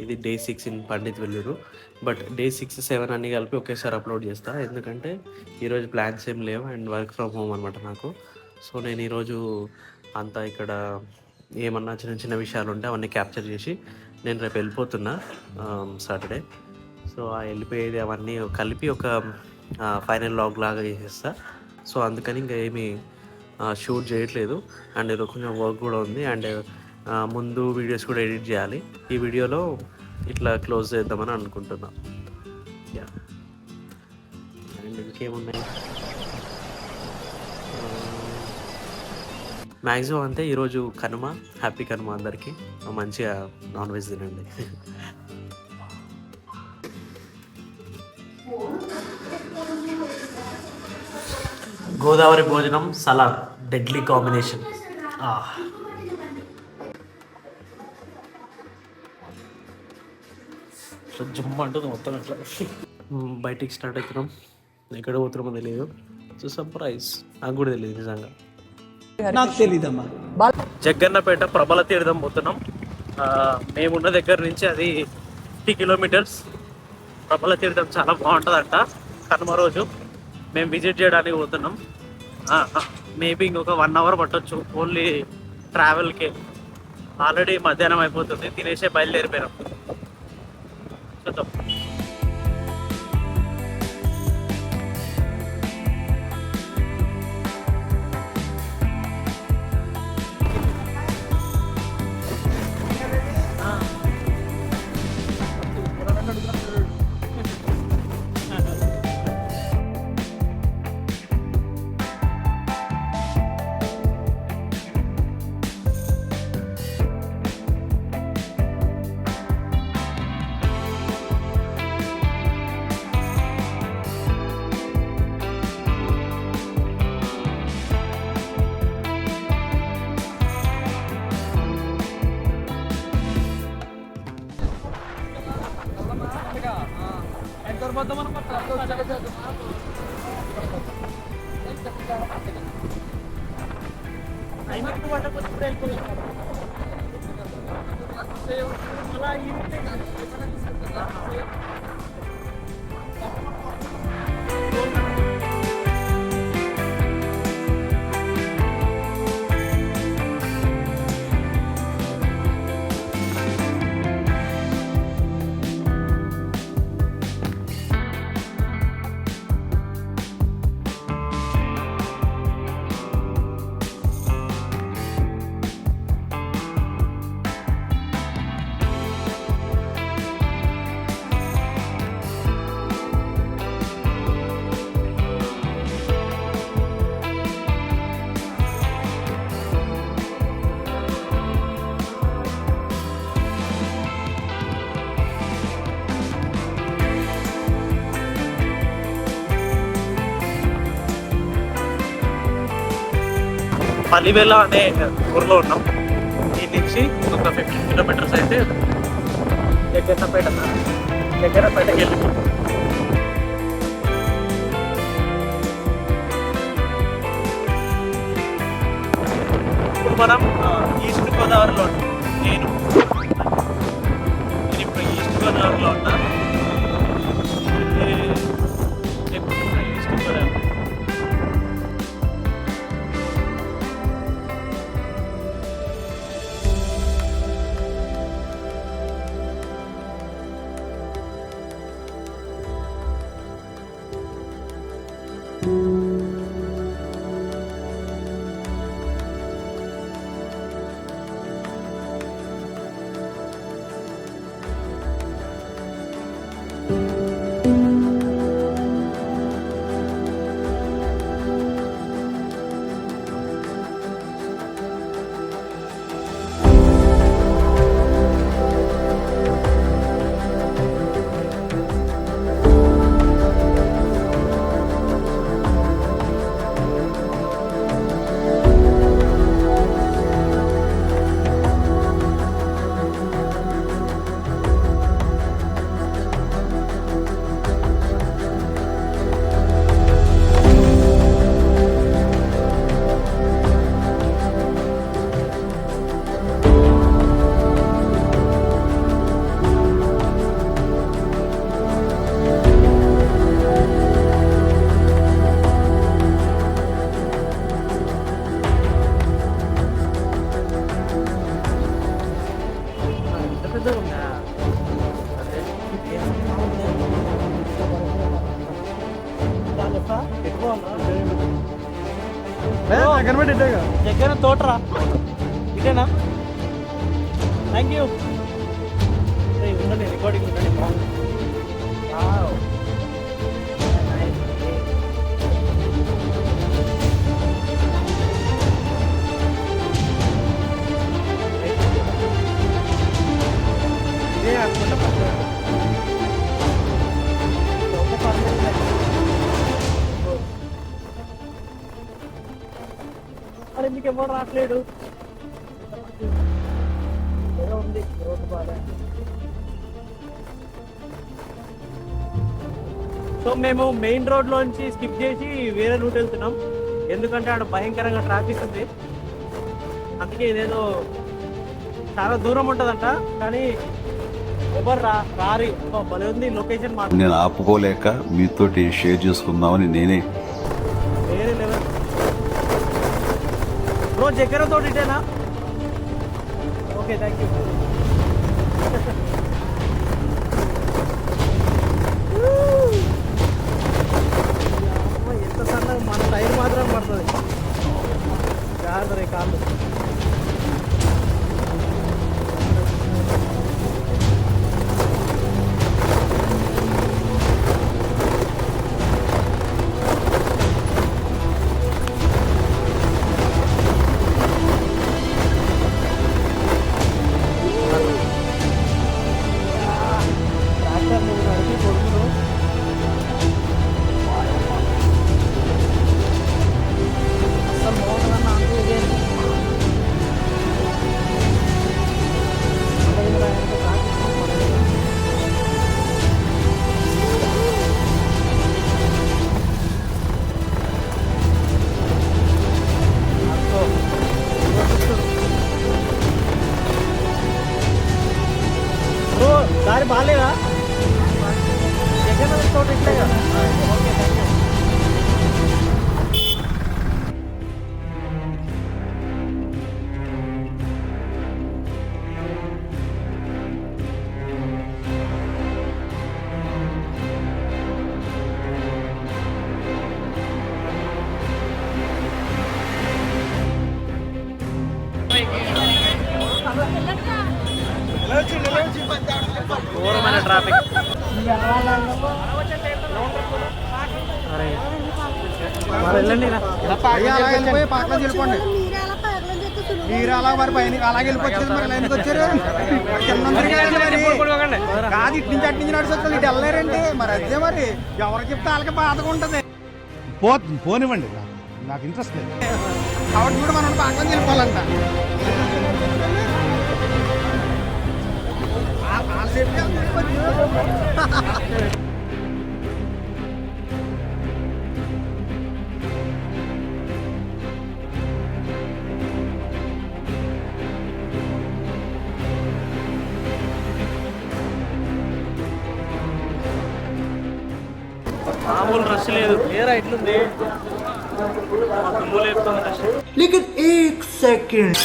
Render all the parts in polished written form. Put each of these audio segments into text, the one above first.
ఇది day 6 in Pandit Vellore. But day 6, 7 అన్నీ కలిపి ఒకేసారి అప్లోడ్ చేస్తా. ఎందుకంటే ఈరోజు ప్లాన్స్ ఏం లేవు అండ్ వర్క్ ఫ్రమ్ హోమ్ అనమాట నాకు. సో నేను ఈరోజు అంతా ఇక్కడ ఏమన్నా చిన్న చిన్న విషయాలు ఉంటే అవన్నీ క్యాప్చర్ చేసి నేను రేపు వెళ్ళిపోతున్నా సాటర్డే. సో ఆ వెళ్ళిపోయేది అవన్నీ కలిపి ఒక ఫైనల్ లాగ్ లాగా చేసేస్తా. సో అందుకని ఇంకా ఏమీ షూట్ చేయట్లేదు. అండ్ ఏదో కొంచెం వర్క్ కూడా ఉంది. అండ్ ముందు వీడియోస్ కూడా ఎడిట్ చేయాలి. ఈ వీడియోలో ఇట్లా క్లోజ్ చేద్దామని అనుకుంటున్నా. యా, అండ్ ఇంకేమున్నాయి, మ్యాక్సిమం అంతే. ఈరోజు కనుమ, హ్యాపీ కనుమ అందరికీ. మంచిగా నాన్ వెజ్ తినండి. గోదావరి భోజనం సలాడ్, డెడ్లీ కాంబినేషన్. జుమ్మ అంటుంది మొత్తం ఇట్లా. బయటికి స్టార్ట్ అవుతున్నాం. ఎక్కడ పోతున్నామో తెలియదు. సో సర్ప్రైజ్, నాకు కూడా తెలియదు నిజంగా. నాకు తెలీదమ్మా. జగ్గన్నపేట ప్రబల తీర్థం పోతున్నాం. మేమున్న దగ్గర నుంచి అది 50 కిలోమీటర్స్. ప్రబల తీర్థం చాలా బాగుంటుందంట. కనుమ రోజు మేము విజిట్ చేయడానికి పోతున్నాం. మేబీ ఇంకొక 1 అవర్ పట్టొచ్చు ఓన్లీ ట్రావెల్కి. ఆల్రెడీ మధ్యాహ్నం అయిపోతుంది, తినేసే బయలుదేరిపోయినాం. చూద్దాం. పల్లివేల అనే ఊర్లో ఉన్నాం. ఈ నుంచి ఒక 15 కిలోమీటర్స్ అయితే జగ్గన్నపేటకి వెళ్ళి ఇప్పుడు మనం ఈస్ట్ గోదావరిలో ఉన్నాం. నేను ఇప్పుడు ఈస్ట్ గోదావరిలో ఉన్నా. ఈస్ట్ గోదావరి అదే దగ్గర తోటరా ఇదేనా థ్యాంక్ యూ ఉండండి రికార్డింగ్ ఉండండి బాగుంది ఇదే అనుకుంటా మరి మీకు ఎవరు రావట్లేడు ఏదో ఉంది రోడ్డు బాగా సో మేము మెయిన్ రోడ్ లోంచి స్కిప్ చేసి వేరే రూట్ వెళ్తున్నాం ఎందుకంటే ఆడ భయంకరంగా ట్రాఫిక్ ఉంది అందుకే ఇదేదో చాలా దూరం ఉంటుందంట కానీ ఎవరు రారి భలే ఉంది లొకేషన్ మాత్రం నేను ఆపుకోలేక మీతోటి షేర్ చేసుకుందామని నేనే వేరే లెవెల్ బ్రో దగ్గర తోటి ఇటేనా ఓకే థ్యాంక్ యూ ఎంత సన్నగా మన టైర్ మాత్రం పడుతుంది జాగ్రత్త కాళ్ళు దారి బాగాలేదా జగన్ తోట ఇట్లే కదా ఓకే థ్యాంక్ యూ ఘోరమైన ట్రాఫిక్ అరే మరి వెళ్ళండి పక్కన వెళ్ళిపోండి మీరు అలా మరి పైన అలాగే వెళ్ళిపోతుంది మరి లైన్కి వచ్చారు కాదు ఇటు నుంచి అటు నుంచి నడుస్తుంది ఇటు వెళ్ళలేరండి మరి అదే మరి ఎవరికి చెప్తే వాళ్ళకి బాధగా ఉంటుంది పోనివ్వండి నాకు ఇంట్రెస్ట్ లేదు కాబట్టి కూడా మనం పక్కన వెళ్ళిపోవాలంట మామూలు రష్ లేదు ఏరా ఇట్లుంది లేపుతుంది రష్ लेकिन एक सेकंड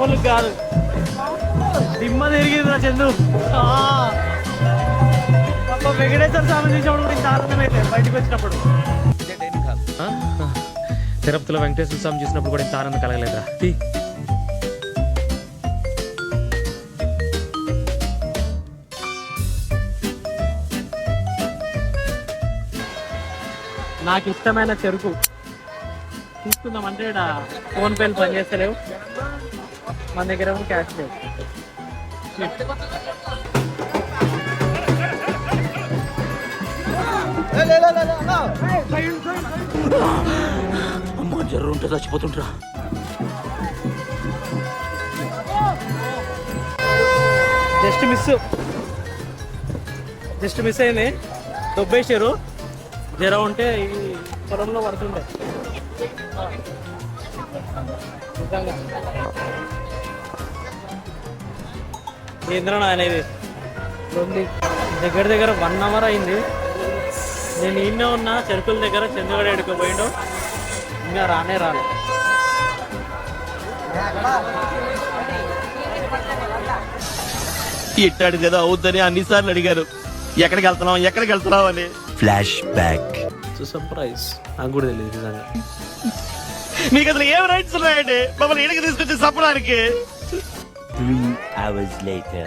మామూలు కాదు, దిమ్మ తిరిగిందిరా చందు. అబ్బా వెంకటేశ్వర స్వామి చూసినప్పుడు కూడా ఇంత ఆనందమైతే బయటకు వచ్చినప్పుడు. తిరుపతిలో వెంకటేశ్వర స్వామి చూసినప్పుడు కూడా ఇంత ఆనందం కలగలేదురా. నాకు ఇష్టమైన చెరుకు తీసుకుందామంటే ఇక్కడ ఫోన్ పేలు పనిచేస్తలేవు, మన దగ్గర క్యాష్ లేవు. అమ్మ జర్రు ఉంటే చచ్చిపోతుంటరా. జస్ట్ మిస్ అయింది, దొబ్బేసారు. జ్వరం ఉంటే ఈ పొలంలో పడుతుండే. నిజంగా ఏంద్రా అనేది దగ్గర దగ్గర 1 hour అయింది. నేను ఈయనే ఉన్నా చెరుకుల దగ్గర, చంద్రగడ ఎడుకోపోయిండు, ఇంకా రానే రాలే. ఇట్టాడు కదా అవుద్దని అన్నిసార్లు అడిగారు, ఎక్కడికి వెళ్తున్నావు అని. Flash back. సో సర్ప్రైజ్, నాకు కూడా తెలియదు నిజంగా. మీకు అసలు ఏం రైట్స్ ఉన్నాయండి మమ్మల్ని ఇడికి తీసుకొచ్చి చెప్పడానికి? 3 hours later.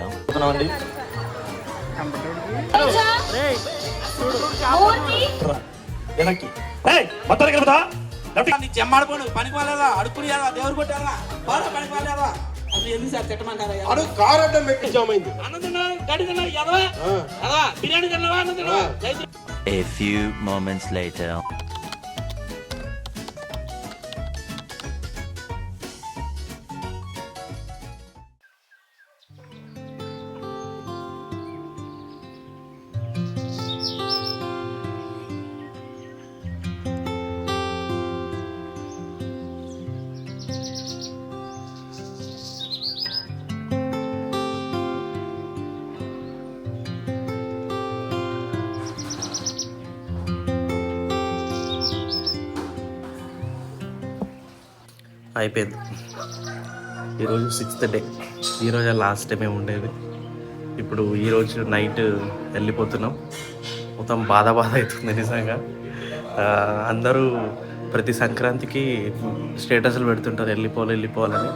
చెమ్మాడుకోడు పనికి వాళ్ళదా అడుక్కుని దేవుడు కొట్టారా పనికి వాళ్ళదా అసలు ఎందుకు సార్ తిట్టమంటారా? అడుగు కారు అడ్డం పెట్టి జామైంది. బిర్యానీ తిన్నావా? A few moments later. అయిపోయింది. ఈరోజు 6th డే, ఈరోజు లాస్ట్ డే మేము ఉండేది. ఇప్పుడు ఈరోజు నైట్ వెళ్ళిపోతున్నాం. మొత్తం బాధ అవుతుంది నిజంగా. అందరూ ప్రతి సంక్రాంతికి స్టేటస్లు పెడుతుంటారు వెళ్ళిపోవాలని.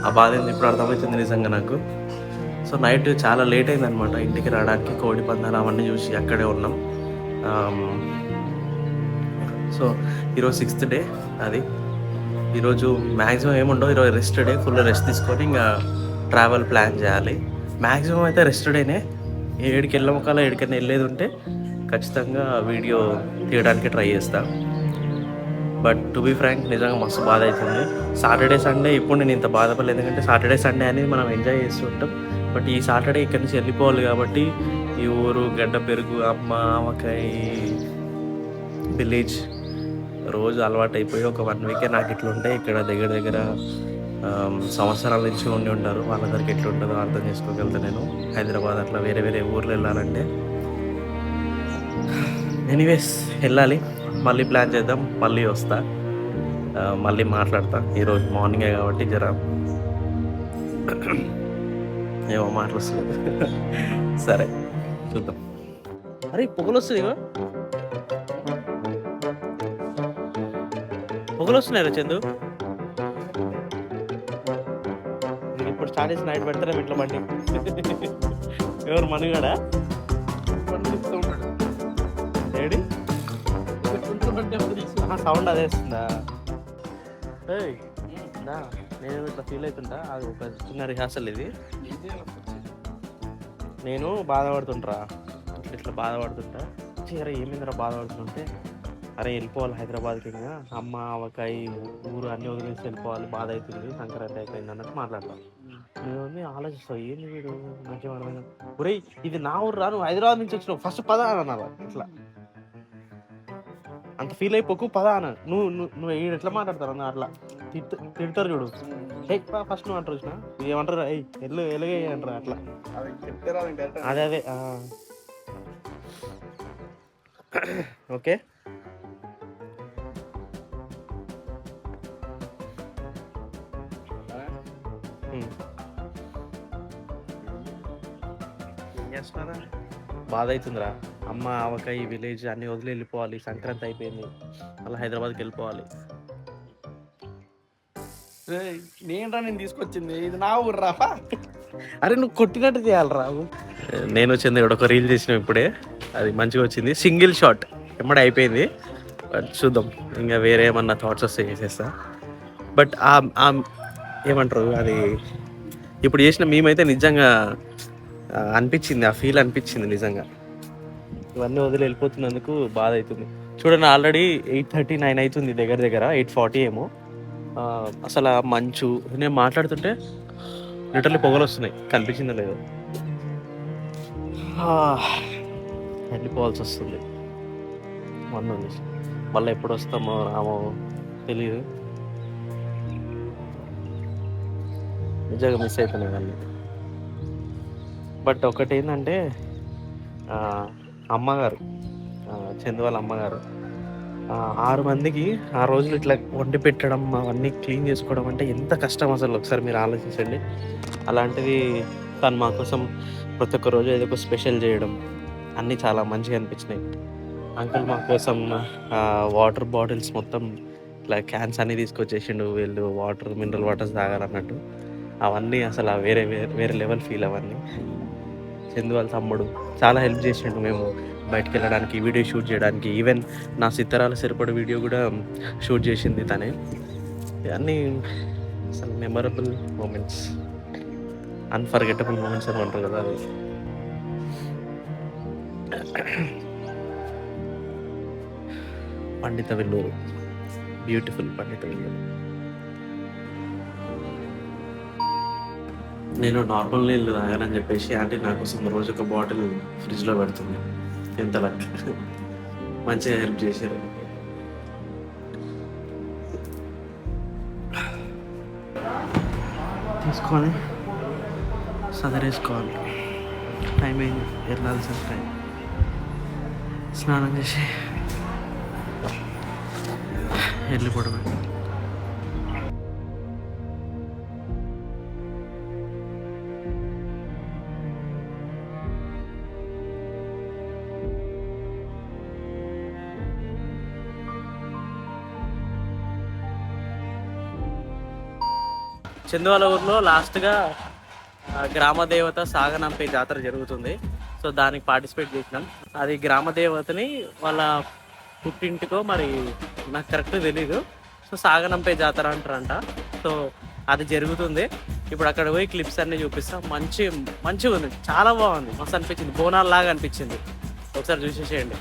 ఆ బాధ ఏంది ఇప్పుడు అర్థమవుతుంది నిజంగా నాకు. సో నైట్ చాలా లేట్ అయిందనమాట ఇంటికి రావడానికి. కోడి పందాలు అవన్నీ చూసి అక్కడే ఉన్నాం. సో ఈరోజు 6th డే. అది ఈరోజు మ్యాక్సిమం ఏముండవు, ఈరోజు రెస్ట్ డే. ఫుల్ రెస్ట్ తీసుకొని ఇంకా ట్రావెల్ ప్లాన్ చేయాలి. మ్యాక్సిమం అయితే రెస్ట్ డేనే. 7కి వెళ్ళమకాల 7కన్నా వెళ్ళేది ఉంటే ఖచ్చితంగా వీడియో తీయడానికి ట్రై చేస్తా. బట్ టు బీ ఫ్రాంక్ నిజంగా మస్తు బాధ అవుతుంది. సాటర్డే సండే ఇప్పుడు నేను ఇంత బాధపడలేదు, ఎందుకంటే సాటర్డే సండే అనేది మనం ఎంజాయ్ చేస్తుంటాం. బట్ ఈ సాటర్డే ఇక్కడి నుంచి వెళ్ళిపోవాలి కాబట్టి ఈ ఊరు గడ్డ పెరుగు అమ్మ ఆవకాయ విలేజ్ రోజు అలవాటు అయిపోయి ఒక 1 week నాకు ఇట్లా ఉంటాయి. ఇక్కడ దగ్గర సంవత్సరాల నుంచి ఉండి ఉంటారు, వాళ్ళందరికీ ఎట్లా ఉంటుందో అర్థం చేసుకోగలుగుతా నేను. హైదరాబాద్ అట్లా వేరే ఊర్లు వెళ్ళాలంటే ఎనీవేస్ వెళ్ళాలి. మళ్ళీ ప్లాన్ చేద్దాం, మళ్ళీ వస్తా, మళ్ళీ మాట్లాడతా. ఈరోజు మార్నింగే కాబట్టి జర ఏమో మాట్లాడుతుంది. సరే చూద్దాం. అరే పొగలు వస్తుంది, పొగలు వస్తున్నాయి చందు. ఇప్పుడు స్టార్ట్ చేసి నైట్ పెడతారా ఇంట్లో బండి? ఎవరు మనుగాడా ఏడి సౌండ్ అదే వస్తుందా? నేను ఇట్లా ఫీల్ అవుతుంటా. అది ఒక చిన్న రిహార్సల్ ఇది. నేను బాధపడుతుంటా, ఇట్లా బాధపడుతుంటా. అరే ఏమైందిరా బాధపడుతుంటే, అరే వెళ్ళిపోవాలి హైదరాబాద్కి, ఇంకా అమ్మ ఆవకాయ ఊరు అన్నీ వదిలేసి వెళ్ళిపోవాలి, బాధ అవుతుంది, సంక్రాంతి అయిపోయింది అన్నట్టు మాట్లాడతాను. నేను ఆలోచిస్తావు ఏంది వీడు మంచిగా అర్థం. ఒరే ఇది నా ఊరు రా, నువ్వు హైదరాబాద్ నుంచి వచ్చినావు, ఫస్ట్ పద అన్నారు. ఇట్లా అంత ఫీల్ అయిపోకు, పద అన్న. నువ్వు ఎట్లా మాట్లాడతారు అన్న, అట్లా తిడతారు చూడు. ఫస్ట్ నువ్వు అంటారు చూసిన ఏమంటారు, ఎలాగే అంటారు అట్లా. అదే ఓకే. ఏం చేస్తున్నారా? బాధ అవుతుందిరా. అమ్మ ఆవకాయ విలేజ్ అన్ని వదిలి వెళ్ళిపోవాలి. సంక్రాంతి అయిపోయింది, అలా హైదరాబాద్కి వెళ్ళిపోవాలి. నేనురా నేను తీసుకొచ్చింది, ఇది నా ఊరు రాఫా. అరే నువ్వు కొట్టినట్టు చేయాలి రావు. నేను వచ్చింది ఇక్కడ ఒక రీల్ చేసిన ఇప్పుడే, అది మంచిగా వచ్చింది. సింగిల్ షాట్ ఎమ్మడే అయిపోయింది. బట్ చూద్దాం, ఇంకా వేరే ఏమన్నా థాట్స్ వస్తే చేసేస్తా. బట్ ఏమంటారు అది ఇప్పుడు చేసిన మేమైతే నిజంగా అనిపించింది, ఆ ఫీల్ అనిపించింది నిజంగా. ఇవన్నీ వదిలి వెళ్ళిపోతున్నందుకు బాధ అవుతుంది. చూడండి, ఆల్రెడీ 8:39 అవుతుంది, దగ్గర దగ్గర 8:40 ఏమో. అసలు ఆ మంచు, నేను మాట్లాడుతుంటే లిటర్లీ పొగలు వస్తున్నాయి, కనిపించిందో లేదో. వెళ్ళిపోవాల్సి వస్తుంది. మళ్ళీ ఎప్పుడు వస్తామో రామో తెలియదు. నిజంగా మిస్ అవుతున్నాయి వాళ్ళు. బట్ ఒకటి ఏంటంటే అమ్మగారు, చందు వాళ్ళ అమ్మగారు 6 మందికి ఆ రోజులు ఇట్లా వండి పెట్టడం, అవన్నీ క్లీన్ చేసుకోవడం అంటే ఎంత కష్టం అసలు, ఒకసారి మీరు ఆలోచించండి. అలాంటిది తను మా కోసం ప్రతి ఒక్క రోజు ఏదో ఒక స్పెషల్ చేయడం అన్నీ చాలా మంచిగా అనిపించినాయి. అంకుల్ మా కోసం వాటర్ బాటిల్స్ మొత్తం ఇట్లా క్యాన్స్ అన్నీ తీసుకొచ్చేసిండు. వీళ్ళు వాటర్, మినరల్ వాటర్స్ తాగాలన్నట్టు. అవన్నీ అసలు వేరే వేరే లెవెల్ ఫీల్. అవన్నీ చందు వాళ్ళ తమ్ముడు చాలా హెల్ప్ చేసిండు మేము బయటకు వెళ్ళడానికి, వీడియో షూట్ చేయడానికి. ఈవెన్ నా సిత్తరాల సరిపడే వీడియో కూడా షూట్ చేసింది తనే. ఇవన్నీ అసలు మెమరబుల్ మూమెంట్స్, అన్ఫర్గెటబుల్ మూమెంట్స్ అని అంటారు కదా అవి. పండిత వెల్లూరు, బ్యూటిఫుల్ పండిత వెల్లూరు. నేను నార్మల్ నీళ్ళు తాగానని చెప్పేసి అంటే నా కోసం రోజు ఒక బాటిల్ ఫ్రిడ్జ్లో పెడుతుంది. ఎంత లక్, మంచిగా హెల్ప్ చేశారు. తీసుకొని సదరేసుకోవాలి. టైం అయింది, వెళ్ళాల్సిన టైం. స్నానం చేసి వెళ్ళిపోవడమే. చందువాల ఊర్లో లాస్ట్గా గ్రామ దేవత సాగనంపే జాతర జరుగుతుంది. సో దానికి పార్టిసిపేట్ చేసినాం. అది గ్రామ దేవతని వాళ్ళ పుట్టింటికో మరి నాకు కరెక్ట్ తెలీదు. సో సాగనంపే జాతర అంటారంట. సో అది జరుగుతుంది. ఇప్పుడు అక్కడ పోయి క్లిప్స్ అన్నీ చూపిస్తాం. మంచిగా ఉంది, చాలా బాగుంది, మస్తు అనిపించింది, బోనాల్లాగా అనిపించింది. ఒకసారి చూసేసేయండి.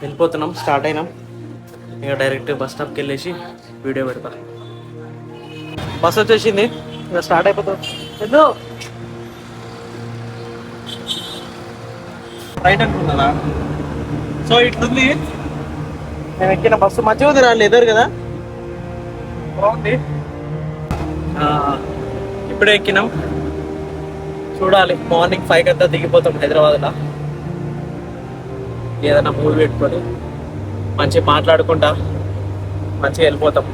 వెళ్ళిపోతున్నాం, స్టార్ట్ అయినాం. ఇక డైరెక్ట్ బస్ స్టాప్కి వెళ్ళేసి వీడియో పెడతా. బస్ వచ్చేసింది, ఇక స్టార్ట్ అయిపోతాం. ఎందు రైట్ అనుకున్నారా? సో ఇట్లుంది నేను ఎక్కిన బస్సు. మంచిగా ఉంది రా, లెదర్ కదా, బాగుంది. ఇప్పుడే ఎక్కినాం, చూడాలి. మార్నింగ్ 5 అంతా దిగిపోతాం హైదరాబాద్లో. ఏదైనా మూవీ పెట్టుకొని మంచిగా మాట్లాడుకుంటా మంచిగా వెళ్ళిపోతాం.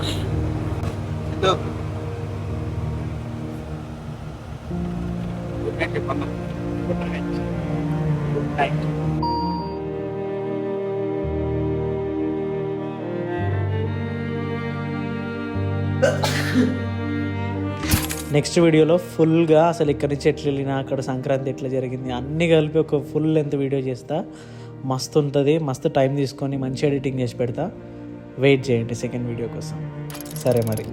నెక్స్ట్ వీడియోలో ఫుల్గా అసలు ఇక్కడి నుంచి ఎట్లా వెళ్ళినా, అక్కడ సంక్రాంతి ఎట్లా జరిగింది అన్నీ కలిపి ఒక ఫుల్ లెంత్ వీడియో చేస్తా. మస్తు ఉంటుంది, మస్తు టైం తీసుకొని మంచి ఎడిటింగ్ చేసి పెడతా. వెయిట్ చేయండి సెకండ్ వీడియో కోసం. సరే మరి.